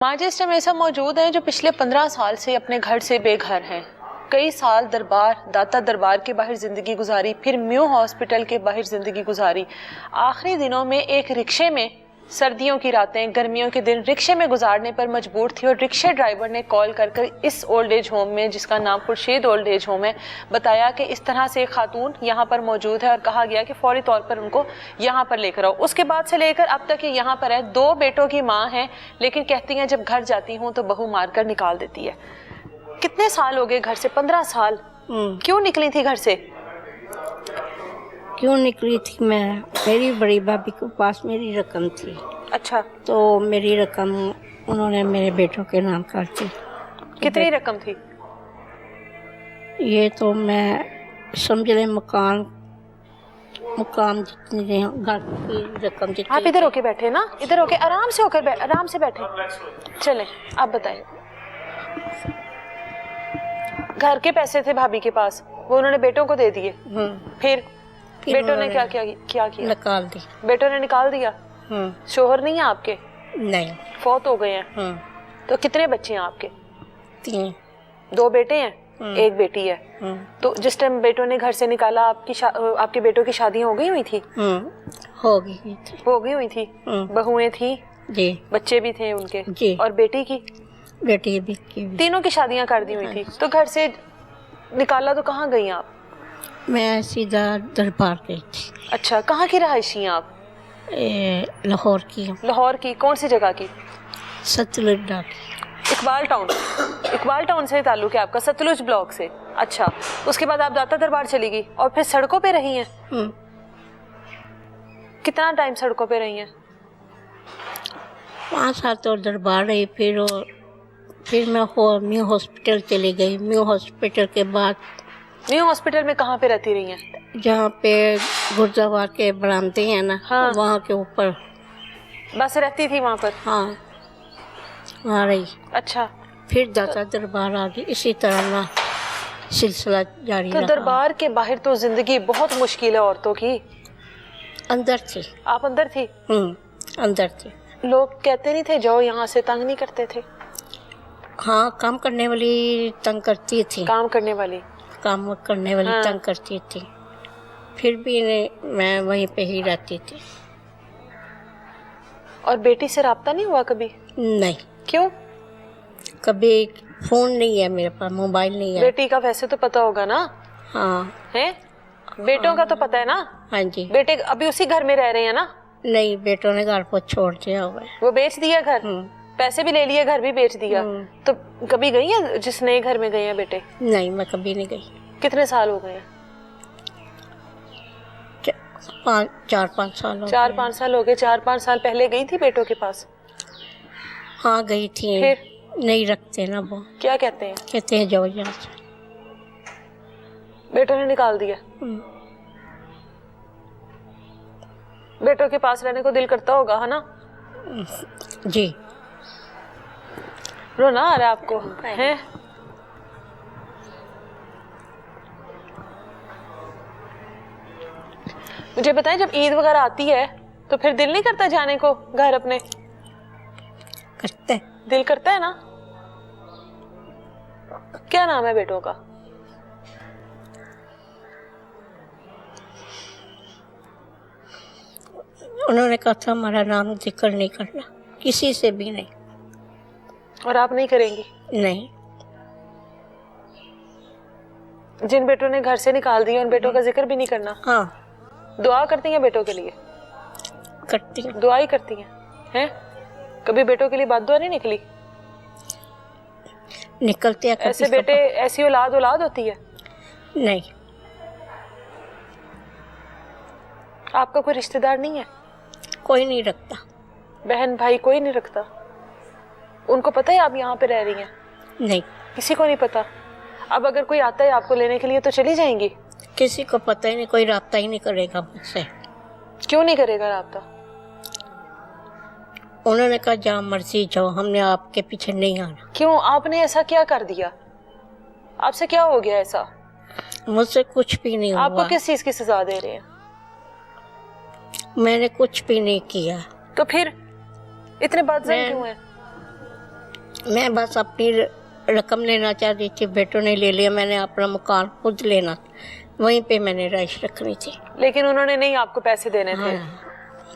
माँ इस टाइम ऐसा मौजूद हैं जो पिछले 15 साल से अपने घर से बेघर हैं। कई साल दाता दरबार के बाहर ज़िंदगी गुजारी, फिर म्यू हॉस्पिटल के बाहर ज़िंदगी गुजारी। आखिरी दिनों में एक रिक्शे में सर्दियों की रातें, गर्मियों के दिन रिक्शे में गुजारने पर मजबूर थी और रिक्शे ड्राइवर ने कॉल कर इस ओल्ड एज होम में, जिसका नाम खुर्शीद ओल्ड एज होम है, बताया कि इस तरह से एक खातून यहाँ पर मौजूद है और कहा गया कि फौरी तौर पर उनको यहाँ पर लेकर आओ। उसके बाद से लेकर अब तक ये यहाँ पर है। 2 बेटों की माँ है, लेकिन कहती हैं जब घर जाती हूँ तो बहू मार कर निकाल देती है। कितने साल हो गए घर से? 15 साल। क्यों निकली थी घर से? क्यों निकली थी मैं? मेरी बड़ी भाभी के पास मेरी रकम थी। अच्छा, तो मेरी रकम उन्होंने मेरे बेटों के नाम कर दी। कितनी रकम थी? ये तो मैं समझ ले मकान जितनी घर की रकम जितनी। आप इधर होके बैठे ना, इधर होके आराम से आराम से बैठे। चले, आप बताइए। घर के पैसे थे भाभी के पास, वो उन्होंने बेटों को दे दिए। फिर बेटों ने क्या किया? निकाल दी। बेटों ने निकाल दिया। शोहर नहीं है आपके? नहीं, फौत हो गए हैं। तो कितने बच्चे हैं आपके? 3। 2 बेटे हैं, 1 बेटी है। तो जिस टाइम बेटों ने घर से निकाला, आपके बेटों की शादी हो गई हुई थी? हो गई हुई थी। बहुएं थी जी, बच्चे भी थे उनके जी। और बेटी की? बेटी भी की। तीनों की शादियां कर दी हुई थी। तो घर से निकाला तो कहाँ गई आप? मैं सीधा दरबार गई थी। अच्छा, कहाँ की रहायशी हैं आप? लाहौर की। लाहौर की कौन सी जगह की? सतलुज की। इकबाल टाउन से ताल्लुक है आपका, सतलुज ब्लॉक से। अच्छा, उसके बाद आप दाता दरबार चली गई और फिर सड़कों पे रही हैं? कितना टाइम सड़कों पे रही हैं? 5 साल तो दरबार रही। फिर मैं म्यू हॉस्पिटल चली गई। म्यू हॉस्पिटल के बाद न्यू हॉस्पिटल में कहाँ पे रहती रही हैं? जहाँ पे गुरुद्वारा के बरामदे हैं ना, हाँ। वहाँ के ऊपर। बस रहती थी वहाँ पर? हाँ, वहाँ रही। अच्छा, फिर दाता दरबार आ गई। इसी तरह ना सिलसिला जारी तो रहा। दरबार के बाहर तो जिंदगी बहुत मुश्किल है औरतों की। अंदर थी। आप अंदर थी? अंदर थी। लोग कहते नहीं थे जाओ यहाँ से? तंग नहीं करते थे? हाँ, काम करने वाली तंग करती थी। काम करने वाली हाँ। तंग करती थी। फिर भी मैं वहीं पे ही रहती थी। और बेटी से राब्ता नहीं हुआ कभी? नहीं। क्यों? कभी फोन नहीं है मेरे पास, मोबाइल नहीं है। बेटी का वैसे तो पता होगा ना? हाँ। है? बेटों का तो पता है ना? हाँ जी। बेटे अभी उसी घर में रह रहे हैं ना? नहीं, बेटों ने घर को छोड़ दिया हुआ है। वो बेच दिया घर? पैसे भी ले लिए, घर भी बेच दिया। तो कभी गई है जिस नए घर में गए हैं बेटे? नहीं, मैं कभी नहीं गई। कितने साल हो गए हैं? 4-5 साल हो गए। 4-5 साल हो गए। 4-5 साल पहले गई थी बेटों के पास? हाँ, गई थी। फिर? नहीं रखते ना वो। क्या कहते हैं? कहते हैं जाओ यहाँ से। बेटों ने निकाल दिया? बेटों के पास रहने को दिल करता होगा, है ना? जी। रोना आ रहा है आपको? है? मुझे बताएं, जब ईद वगैरह आती है तो फिर दिल नहीं करता जाने को घर अपने? करते हैं। दिल करता है ना? क्या नाम है बेटों का? उन्होंने कहा था हमारा नाम जिक्र नहीं करना, किसी से भी नहीं। और आप नहीं करेंगी? नहीं। जिन बेटों ने घर से निकाल दिया उन बेटों का जिक्र भी नहीं करना? हाँ। दुआ करती हैं बेटों के लिए? करती हूँ। दुआ ही करती हैं? कभी बेटों के लिए बात दुआ नहीं निकली? निकलते हैं। ऐसे बेटे, ऐसी औलाद होती है? नहीं। आपका कोई रिश्तेदार नहीं है? कोई नहीं रखता। बहन भाई कोई नहीं रखता? उनको पता है आप यहाँ पे रह रही हैं? नहीं, किसी को नहीं पता। अब अगर कोई आता है आपको लेने के लिए तो चली जाएंगी? किसी को पता ही नहीं, कोई राब्ता ही नहीं करेगा मुझसे। क्यों नहीं करेगा राब्ता? उन्होंने कहा जहाँ मर्जी जाओ, हमने आपके पीछे नहीं आना। क्यों? आपने ऐसा क्या कर दिया? आपसे क्या हो गया ऐसा? मुझसे कुछ भी नहीं हुआ। आपको किस चीज की सजा दे रहे हैं? मैंने कुछ भी नहीं किया। तो फिर इतने बदजन क्यों हैं? मैं बस अपनी रकम लेना चाहती थी, बेटों ने ले लिया, मैंने अपना मकान खुद लेना, वहीं पे मैंने रहाइश रखनी थी। लेकिन उन्होंने नहीं आपको पैसे देने थे,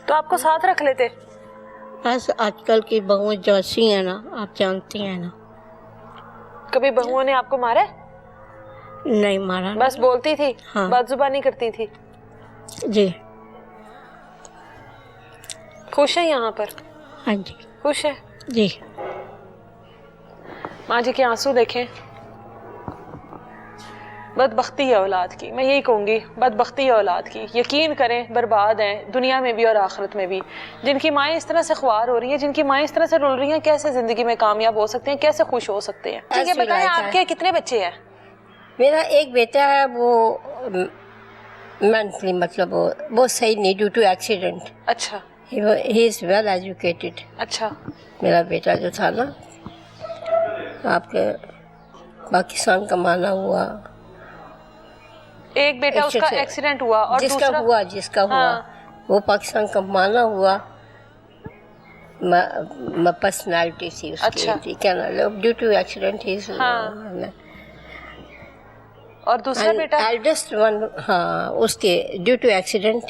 तो आपको साथ रख लेते। बस आजकल की बहुएं जैसी हैं ना, आप जानती हैं ना। कभी बहुओं ने आपको मारा? नहीं मारा। बस बोलती थी, हाँ। बदजुबानी करती थी। जी खुश है यहाँ पर? हाँ जी खुश है जी। माँ जी के आंसू देखें। बदबख्ती है औलाद की, मैं यही कहूँगी, बदबख्ती है औलाद की। यकीन करें बर्बाद हैं दुनिया में भी और आखिरत में भी। जिनकी माएँ इस तरह से ख्वार हो रही हैं, जिनकी माएँ इस तरह से रुल रही हैं, कैसे ज़िंदगी में कामयाब हो सकते हैं, कैसे खुश हो सकते हैं? ठीक है, बताएं आपके कितने बच्चे हैं? मेरा एक बेटा है, वो मेंटली मतलब वो सही नहीं, ड्यू टू एक्सीडेंट। अच्छा ही इज़ वेल एजुकेटेड। अच्छा। मेरा बेटा जो था ना, आपके पाकिस्तान कमाना हुआ। एक बेटा उसका एक्सीडेंट हुआ और जिसका हुआ वो पाकिस्तान कमाना हुआ। पर्सनालिटी थी उसकी। अच्छा। ठीक है ना, ड्यू टू एक्सीडेंट ही। और दूसरा बेटा एल्डेस्ट वन, हाँ, उसके due to accident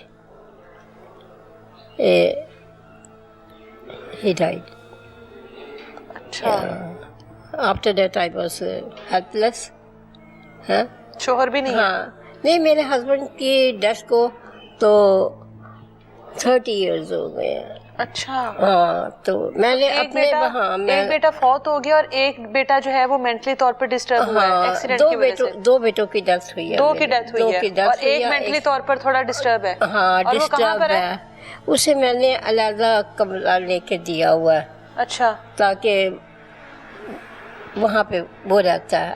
he died. अच्छा। After that I was helpless. हाँ? शोहर भी नहीं? हाँ, नहीं, मेरे हस्बैंड की डेथ को तो 30 इयर्स हो गए। अच्छा। हाँ, तो मैंने अपने एक बेटा फौत हो गया और एक बेटा जो है वो मेंटली तौर पे डिस्टर्ब हुआ है एक्सीडेंट की वजह से। दो बेटों की डेथ हुई है। दो की डेथ हुई है और एक मेंटली तौर पर थोड़ा डिस्टर्ब है। हाँ, डिस्टर्ब है। उसे मैंने अलग कमरा लेके दिया हुआ है। अच्छा। ताकि वहाँ पे वो रहता है,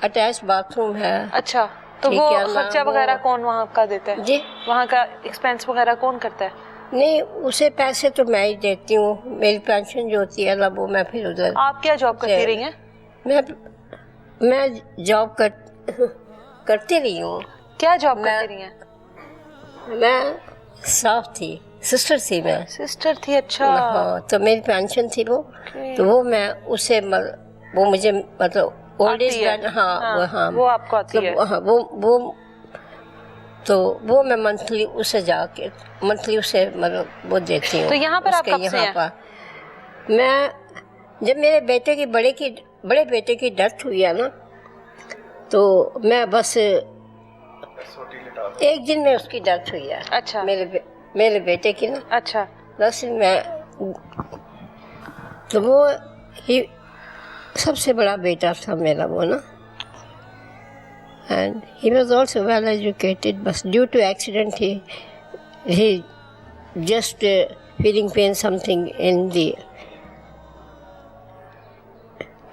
अटैच बाथरूम है। अच्छा, तो वो खर्चा वगैरह कौन वहाँ का देता है? जी, वहाँ का एक्सपेंस वगैरह कौन करता है? नहीं, उसे पैसे तो मैं ही देती हूँ, मेरी पेंशन जो होती है ना वो मैं फिर उधर। आप क्या जॉब करती रही हैं? मैं जॉब करती रही हूँ। क्या जॉब करती रही हैं? मैं स्टाफ थी, सिस्टर थी मैं। सिस्टर थी, अच्छा। हाँ, तो मेरी पेंशन थी वो। तो वो मैं उसे वो मुझे मतलब ओल्ड एज बेड। हाँ, वो आपको आती है। हाँ, वो मैं मंथली उसे जाके उसे मतलब वो देती हूँ। तो यहाँ पर आप कब से हैं? मैं जब मेरे बड़े बेटे की डेथ हुई है ना, तो मैं बस एक दिन में उसकी डेथ हुई है। अच्छा। मेरे बेटे की ना। अच्छा। बस मैं तो वो ही सबसे बड़ा बेटा था मेरा वो ना। And he was also well educated, but due to accident he just feeling pain something in the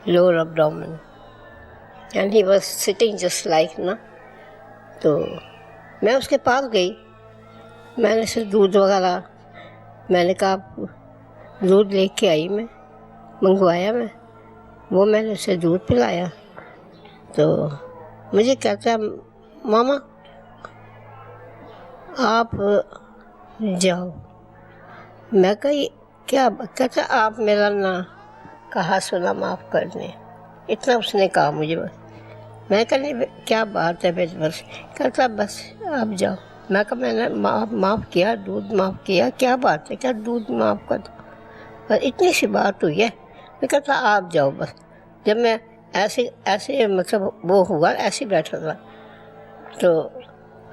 lower abdomen, and he was sitting just like ना। तो मैं उसके पास गई, मैंने उसे दूध वगैरह, मैंने कहा दूध लेके आई, मैं मंगवाया, वो मैंने उसे दूध पिलाया। तो मुझे कहता है, मामा आप जाओ। मैं कही क्या? कहता आप मेरा ना कहा सुना माफ़ कर दें, इतना उसने कहा मुझे बस। मैं कहनी क्या बात है बस। कहता बस आप जाओ। मैं कहा मैंने माफ़ किया, दूध माफ़ किया, क्या बात है? क्या दूध माफ़ कर दो, बस इतनी सी बात हुई है। मैं कहता आप जाओ बस। जब मैं ऐसे मतलब वो हुआ, ऐसे बैठा था, तो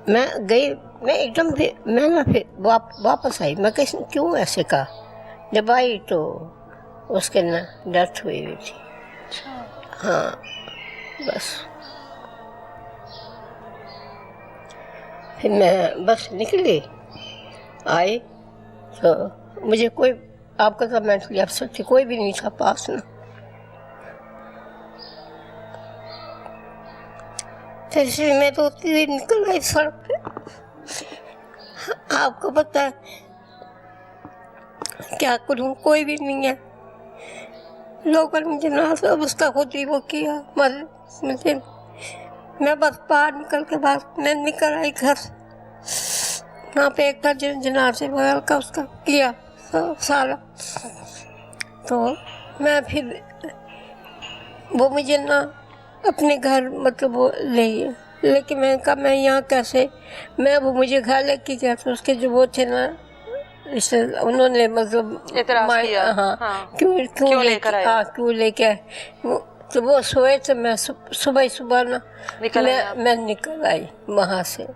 मैं गई, मैं एकदम मैं ना फिर वापस आई। मैं कहीं क्यों ऐसे कहा? जब आई तो उसके ना डेथ हुई थी। हाँ, बस फिर मैं बस निकली, आई तो मुझे कोई, आपका तो मेंटली अपसेट थी, कोई भी नहीं था पास ना। फिर मैं रोती हुई निकल गई सड़क पे। आपको पता है क्या करूं, कोई भी नहीं है। लोगों ने जनाजा उसका खुद ही वो किया, मुझे मैं बस बाहर निकल के मैं निकल आई घर। वहाँ पे एक था जनाजे वगैरह का उसका किया सारा। तो मैं फिर वो मुझे ना अपने घर मतलब वो ले गए, लेकिन मैंने कहा मैं यहाँ कैसे, मैं वो मुझे घर लेके गया तो उसके जो वो थे ना उन्होंने मतलब एतराज किया। हाँ, हाँ। क्यों लेकर आए? हाँ क्यों लेके आए तो वो सोए थे, मैं सुबह ना निकल आए आप? मैं निकल आई वहाँ से।